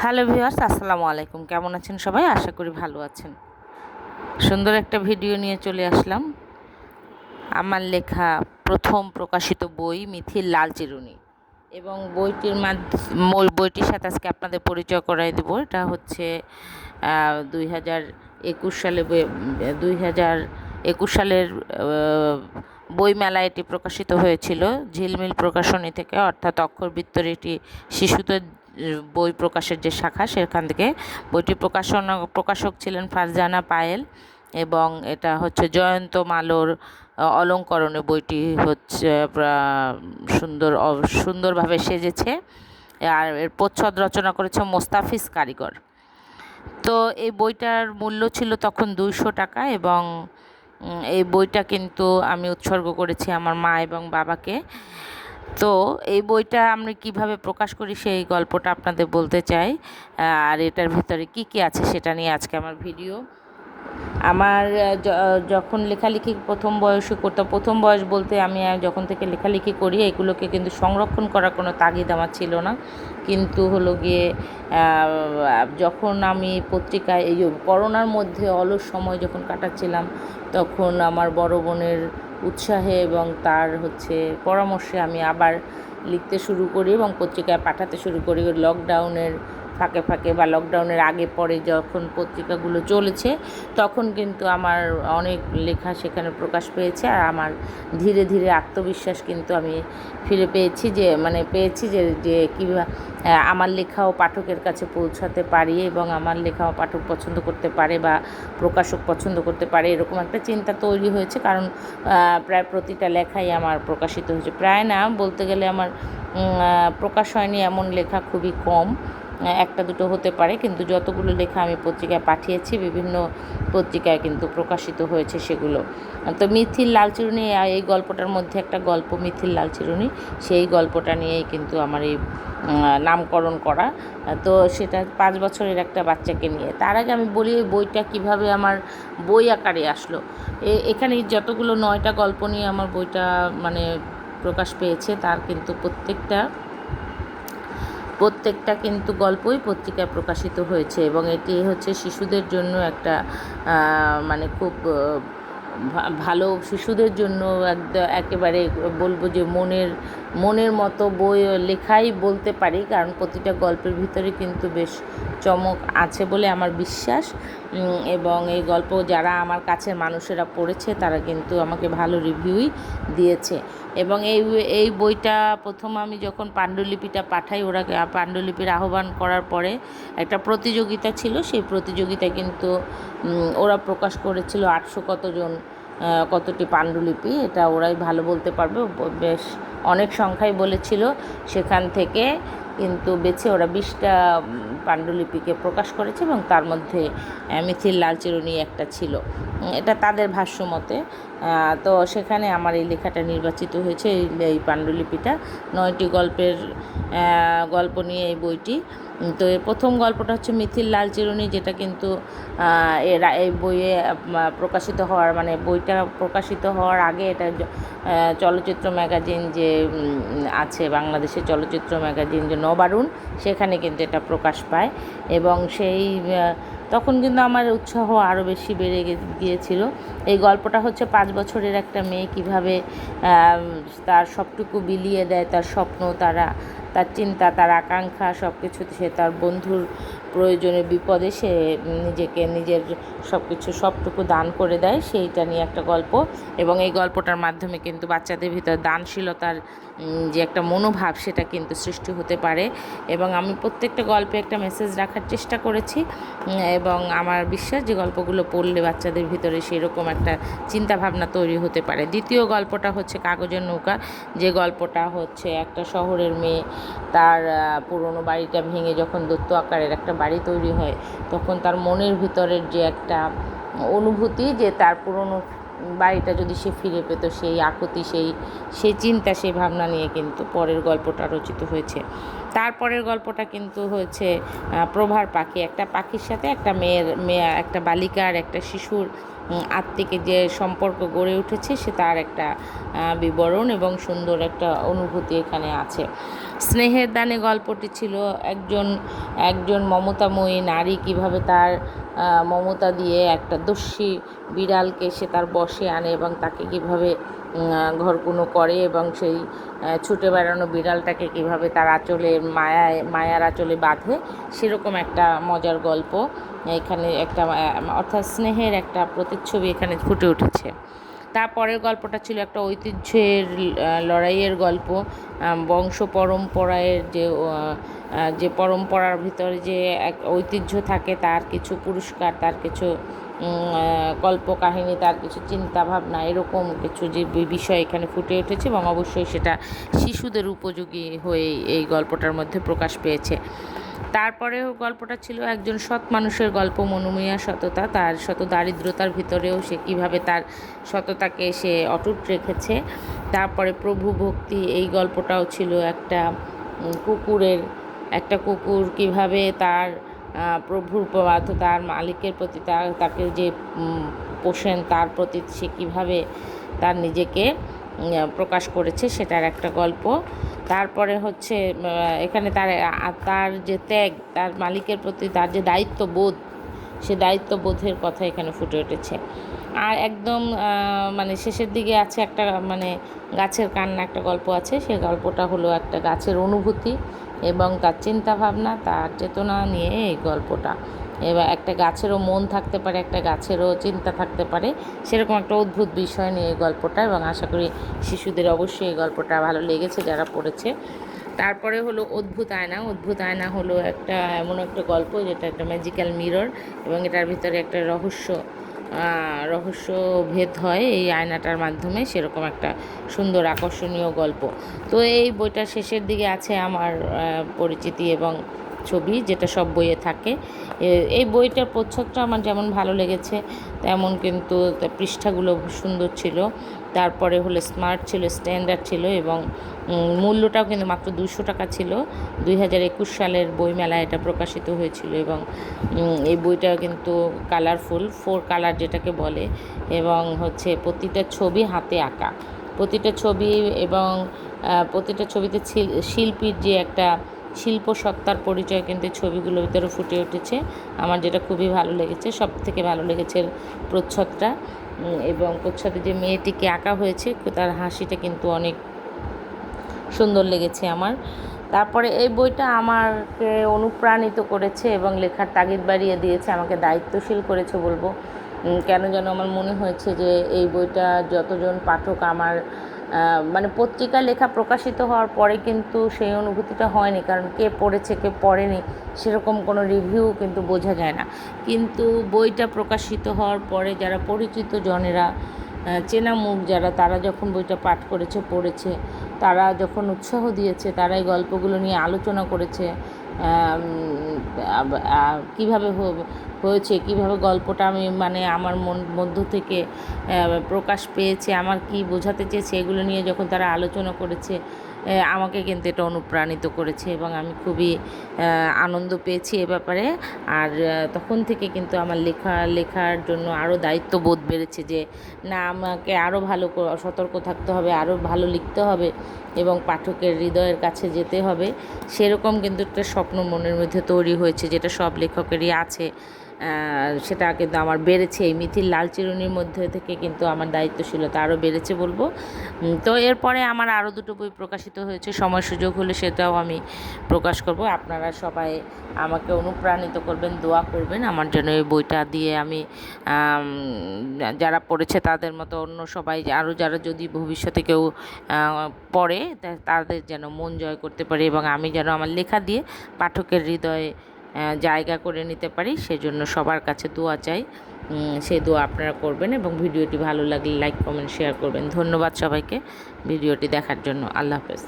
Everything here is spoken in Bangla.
হ্যালো ভিউয়ার্স, আসসালামু আলাইকুম। কেমন আছেন সবাই? আশা করি ভালো আছেন। সুন্দর একটা ভিডিও নিয়ে চলে আসলাম। আমার লেখা প্রথম প্রকাশিত বই মিথিল লাল চিরুনি, এবং বইটির সাথে আজকে আপনাদের পরিচয় করাই দেব। এটা হচ্ছে 2021 সালে 2021 সালের বইমেলায় এটি প্রকাশিত হয়েছিল ঝিলমিল প্রকাশনী থেকে, অর্থাৎ অক্ষরবৃত্তর এটি শিশুদের বই প্রকাশের যে শাখা, সেখান থেকে বইটি প্রকাশক ছিলেন ফারজানা পায়েল, এবং এটা হচ্ছে জয়ন্ত মালোর অলঙ্করণে বইটি হচ্ছে সুন্দরভাবে সেজেছে। আর এর প্রচ্ছদ রচনা করেছে মোস্তাফিজ কারিগর। তো এই বইটার মূল্য ছিল তখন 200 টাকা, এবং এই বইটা কিন্তু আমি উৎসর্গ করেছি আমার মা এবং বাবাকে। তো এই বইটা আমরা কিভাবে প্রকাশ করি সেই গল্পটা আপনাদের বলতে চাই, আর এটার ভিতরে কি কি আছে সেটা নিয়ে আজকে আমার ভিডিও। আমার যখন লেখালেখি প্রথম বয়স বলতে আমি যখন থেকে লেখালেখি করি, এগুলোকে কিন্তু সংরক্ষণ করার কোনো তাগিদ আমার ছিল না। কিন্তু হলো গিয়ে যখন আমি পত্রিকায় এই করোনার মধ্যে অলস সময় যখন কাটাচ্ছিলাম, তখন আমার বড় বোনের উৎসাহে এবং তার পরামর্শে আমি আবার লিখতে শুরু করি এবং পত্রিকায় পাঠাতে শুরু করি। লকডাউনের ফাঁকে বা লকডাউনের আগে পরে যখন পত্রিকাগুলো চলেছে, তখন কিন্তু আমার অনেক লেখা সেখানে প্রকাশ পেয়েছে। আর আমার ধীরে ধীরে আত্মবিশ্বাস কিন্তু আমি ফিরে পেয়েছি, যে কীভাবে আমার লেখাও পাঠকের কাছে পৌঁছাতে পারি, এবং আমার লেখাও পাঠক পছন্দ করতে পারে বা প্রকাশক পছন্দ করতে পারে, এরকম একটা চিন্তা তৈরি হয়েছে। কারণ প্রায় প্রতিটা লেখাই আমার প্রকাশিত হয়েছে। প্রায় না বলতে গেলে আমার প্রকাশ হয়নি এমন লেখা খুবই কম, একটা দুটো হতে পারে, কিন্তু যতগুলো লেখা আমি পত্রিকায় পাঠিয়েছি বিভিন্ন পত্রিকায় কিন্তু প্রকাশিত হয়েছে সেগুলো। তো মিথিল লাল চিরুনি, এই গল্পটার মধ্যে একটা গল্প মিথিল লাল চিরুনি, সেই গল্পটা নিয়েই কিন্তু আমার এই নামকরণ করা। তো সেটা 5 বছরের একটা বাচ্চাকে নিয়ে। তার আগে আমি বলি এই বইটা কীভাবে আমার বই আকারে আসলো। এখানে যতগুলো 9টা গল্প নিয়ে আমার বইটা প্রকাশ পেয়েছে, তার কিন্তু প্রত্যেকটা কিন্তু গল্পই পত্রিকায় প্রকাশিত হয়েছে, এবং এটি হচ্ছে শিশুদের জন্য একটা খুব ভালো, শিশুদের জন্য একেবারে বলবো যে মনের মতো বই লেখাই বলতে পারি, কারণ প্রতিটা গল্পের ভিতরে কিন্তু বেশ চমক আছে বলে আমার বিশ্বাস। এবং এই গল্প যারা আমার কাছের মানুষেরা পড়েছে তারা কিন্তু আমাকে ভালো রিভিউই দিয়েছে। এবং এই বইটা প্রথম আমি যখন পাণ্ডুলিপিটা পাঠাই, ওরা পাণ্ডুলিপির আহ্বান করার পরে একটা প্রতিযোগিতা ছিল, সেই প্রতিযোগিতায় কিন্তু ওরা প্রকাশ করেছিল 800 কতটি পাণ্ডুলিপি, এটা ওরাই ভালো বলতে পারবে, বেশ অনেক সংখ্যাই বলেছিল। সেখান থেকে কিন্তু বেছে ওরা 20টা পাণ্ডুলিপিকে প্রকাশ করেছে, এবং তার মধ্যে মিথিল লাল চিরুনি একটা ছিল, এটা তাদের ভাষ্য মতে। তো সেখানে আমার এই লেখাটা নির্বাচিত হয়েছে, এই পাণ্ডুলিপিটা 9টি গল্প নিয়ে এই বইটি। তো এর প্রথম গল্পটা হচ্ছে মিথিল লাল চিরুনি, যেটা কিন্তু এই বইয়ে প্রকাশিত হওয়ার বইটা প্রকাশিত হওয়ার আগে এটা চলচ্চিত্র ম্যাগাজিন যে আছে, বাংলাদেশের চলচ্চিত্র ম্যাগাজিন যে নবারুণ, সেখানে কিন্তু এটা প্রকাশ পায়। এবং তখন কিন্তু আমার উৎসাহ আরও বেশি বেড়ে গিয়েছিল। এই গল্পটা হচ্ছে 5 বছরের একটা মেয়ে কীভাবে তার সবটুকু বিলিয়ে দেয়, তার স্বপ্ন, তার চিন্তা, তার আকাঙ্ক্ষা, সব কিছুতে সে তার বন্ধুর প্রয়োজনে বিপদে সে নিজের সবটুকু দান করে দেয়, সেইটা নিয়ে একটা গল্প। এবং এই গল্পটার মাধ্যমে কিন্তু বাচ্চাদের ভিতর দানশীলতার যে একটা মনোভাব, সেটা কিন্তু সৃষ্টি হতে পারে। এবং আমি প্রত্যেকটা গল্পে একটা মেসেজ রাখার চেষ্টা করেছি, এবং আমার বিশ্বাস যে গল্পগুলো পড়লে বাচ্চাদের ভিতরে সেরকম একটা চিন্তাভাবনা তৈরি হতে পারে। দ্বিতীয় গল্পটা হচ্ছে কাগজের নৌকা, যে গল্পটা হচ্ছে একটা শহরের মেয়ে, তার পুরনো বাড়িটা ভেঙে যখন দৈত্য আকারের একটা বাড়ি তৈরি হয়, তখন তার মনের ভিতরের যে একটা অনুভূতি, যে তার পুরনো বাড়িটা যদি সে ফিরে পেত, সেই আকুতি, সেই চিন্তা, সেই ভাবনা নিয়ে কিন্তু পরের গল্পটা রচিত হয়েছে। তারপরের গল্পটা কিন্তু হয়েছে প্রভার পাখি, একটা পাখির সাথে একটা একটা বালিকার একটা শিশুর আত্মিক যে সম্পর্ক গড়ে উঠেছে সে তার একটা বিবরণ এবং সুন্দর একটা অনুভূতি এখানে আছে। স্নেহের দানে গল্পটি ছিল একজন মমতাময়ী নারী কিভাবে তার মমতা দিয়ে একটা দস্যি বিড়ালকে সে তার বশে আনে এবং তাকে কিভাবে ঘরকুনো করে এবং সেই ছুটে বেড়ানো বিড়ালটাকে কিভাবে তার মায়ার আঁচলে বাঁধে, সেরকম একটা মজার গল্প এখানে একটা অর্থাৎ স্নেহের একটা প্রতিচ্ছবি এখানে ফুটে উঠেছে। তারপরের গল্পটা ছিল একটা ঐতিহ্যের লড়াইয়ের গল্প, বংশ পরম্পরায় যে পরম্পরার ভিতরে যে এক ঐতিহ্য থাকে, তার কিছু পুরস্কার, তার কিছু কল্পকাহিনী, তার কিছু চিন্তাভাবনা, এরকম কিছু যে বিষয় এখানে ফুটে উঠেছে এবং অবশ্যই সেটা শিশুদের উপযোগী হয়ে এই গল্পটার মধ্যে প্রকাশ পেয়েছে। তারপরেও গল্পটা ছিল একজন সৎ মানুষের গল্প, মনোময়া সততা, তার শত দারিদ্রতার ভিতরেও সে কীভাবে তার সততাকে সে অটুট রেখেছে। তারপরে প্রভু ভক্তি, এই গল্পটাও ছিল একটা কুকুর কীভাবে তার প্রভুর তার মালিকের প্রতি তাকে যে পোষেন তার প্রতি সে কীভাবে তার নিজেকে প্রকাশ করেছে সেটার একটা গল্প। তারপরে হচ্ছে এখানে তার যে ত্যাগ, তার মালিকের প্রতি তার যে দায়িত্ববোধ, সে দায়িত্ববোধের কথা এখানে ফুটে উঠেছে। আর একদম মানে শেষের দিকে আছে একটা গাছের কান্না একটা গল্প আছে। সেই গল্পটা হলো একটা গাছের অনুভূতি এবং তার চিন্তাভাবনা, তার চেতনা নিয়ে এই গল্পটা। এবার একটা গাছেরও মন থাকতে পারে, একটা গাছেরও চিন্তা থাকতে পারে, সেরকম একটা অদ্ভুত বিষয় নিয়ে এই গল্পটা, এবং আশা করি শিশুদের অবশ্যই এই গল্পটা ভালো লেগেছে যারা পড়েছে। তারপরে হলো অদ্ভুত আয়না হলো এমন একটা গল্প যেটা একটা ম্যাজিক্যাল মিরর এবং এটার ভিতরে একটা রহস্য ভেদ হয় এই আয়নাটার মাধ্যমে, সেরকম একটা সুন্দর আকর্ষণীয় গল্প। তো এই বইটার শেষের দিকে আছে আমার পরিচিতি এবং ছবি, যেটা সব বইয়ে থাকে। এই বইটার প্রচ্ছদটা আমার যেমন ভালো লেগেছে তেমন কিন্তু পৃষ্ঠাগুলো সুন্দর ছিল। তারপরে হলো স্মার্ট ছিল, স্ট্যান্ডার্ড ছিল এবং মূল্যটাও কিন্তু মাত্র 200 টাকা ছিল। 2021 সালের বইমেলায় এটা প্রকাশিত হয়েছিল এবং এই বইটা কিন্তু কালারফুল, 4 কালার যেটাকে বলে, এবং হচ্ছে প্রতিটা ছবি হাতে আঁকা, প্রতিটা ছবি এবং প্রতিটা ছবিতে শিল্পীর যে একটা শিল্প সত্তার পরিচয় কিন্তু ছবিগুলোর ভিতরে ফুটে উঠেছে। আমার যেটা খুবই ভালো লেগেছে, সব থেকে ভালো লেগেছে প্রচ্ছদটা, এবং প্রচ্ছদে যে মেয়েটিকে আঁকা হয়েছে তার হাসিটা কিন্তু অনেক সুন্দর লেগেছে আমার। তারপরে এই বইটা আমাকে অনুপ্রাণিত করেছে এবং লেখার তাগিদ বাড়িয়ে দিয়েছে, আমাকে দায়িত্বশীল করেছে বলবো। কেন যেন আমার মনে হয়েছে যে এই বইটা যতজন পাঠক আমার পত্রিকায় লেখা প্রকাশিত হওয়ার পরে কিন্তু সেই অনুভূতিটা হয়নি, কারণ কে পড়েছে কে পড়েনি সেরকম কোনো রিভিউ কিন্তু বোঝা যায় না। কিন্তু বইটা প্রকাশিত হওয়ার পরে যারা পরিচিত জনেরা, চেনা মুখ যারা, তারা যখন বইটা পাঠ করেছে, পড়েছে, তারা যখন উৎসাহ দিয়েছে, তারা এই গল্পগুলো নিয়ে আলোচনা করেছে, কীভাবে হয়েছে, কীভাবে গল্পটা আমি আমার মধ্য থেকে প্রকাশ পেয়েছে, আমার কি বোঝাতে চেয়েছে, এগুলো নিয়ে যখন তারা আলোচনা করেছে, আমাকে কিন্তু এটা অনুপ্রাণিত করেছে এবং আমি খুবই আনন্দ পেয়েছি এ ব্যাপারে। আর তখন থেকে কিন্তু আমার লেখার জন্য আরও দায়িত্ববোধ বেড়েছে যে না, আমাকে আরও ভালো সতর্ক থাকতে হবে, আরও ভালো লিখতে হবে এবং পাঠকের হৃদয়ের কাছে যেতে হবে। সেরকম কিন্তু একটা স্বপ্ন মনের মধ্যে তৈরি হয়েছে, যেটা সব লেখকেরই আছে। সেটা কিন্তু আমার বেড়েছে, এই মিথিল লাল চিরুনির মধ্যে থেকে কিন্তু আমার দায়িত্বশীলতা আরও বেড়েছে বলবো। তো এরপরে আমার আরও 2টো বই প্রকাশিত হয়েছে, সময় সুযোগ হলে সেটাও আমি প্রকাশ করব। আপনারা সবাই আমাকে অনুপ্রাণিত করবেন, দোয়া করবেন আমার জন্য। এই বইটা দিয়ে আমি যারা পড়েছে তাদের মতো অন্য সবাই আরও যারা যদি ভবিষ্যতে কেউ পড়ে তাদের যেন মন জয় করতে পারে এবং আমি যেন আমার লেখা দিয়ে পাঠকের হৃদয়ে জায়গা করে নিতে পারি, সেজন্য সবার কাছে দোয়া চাই। সেই দোয়া আপনারা করবেন এবং ভিডিওটি ভালো লাগলে লাইক কমেন্ট শেয়ার করবেন। ধন্যবাদ সবাইকে ভিডিওটি দেখার জন্য। আল্লাহ হাফেজ।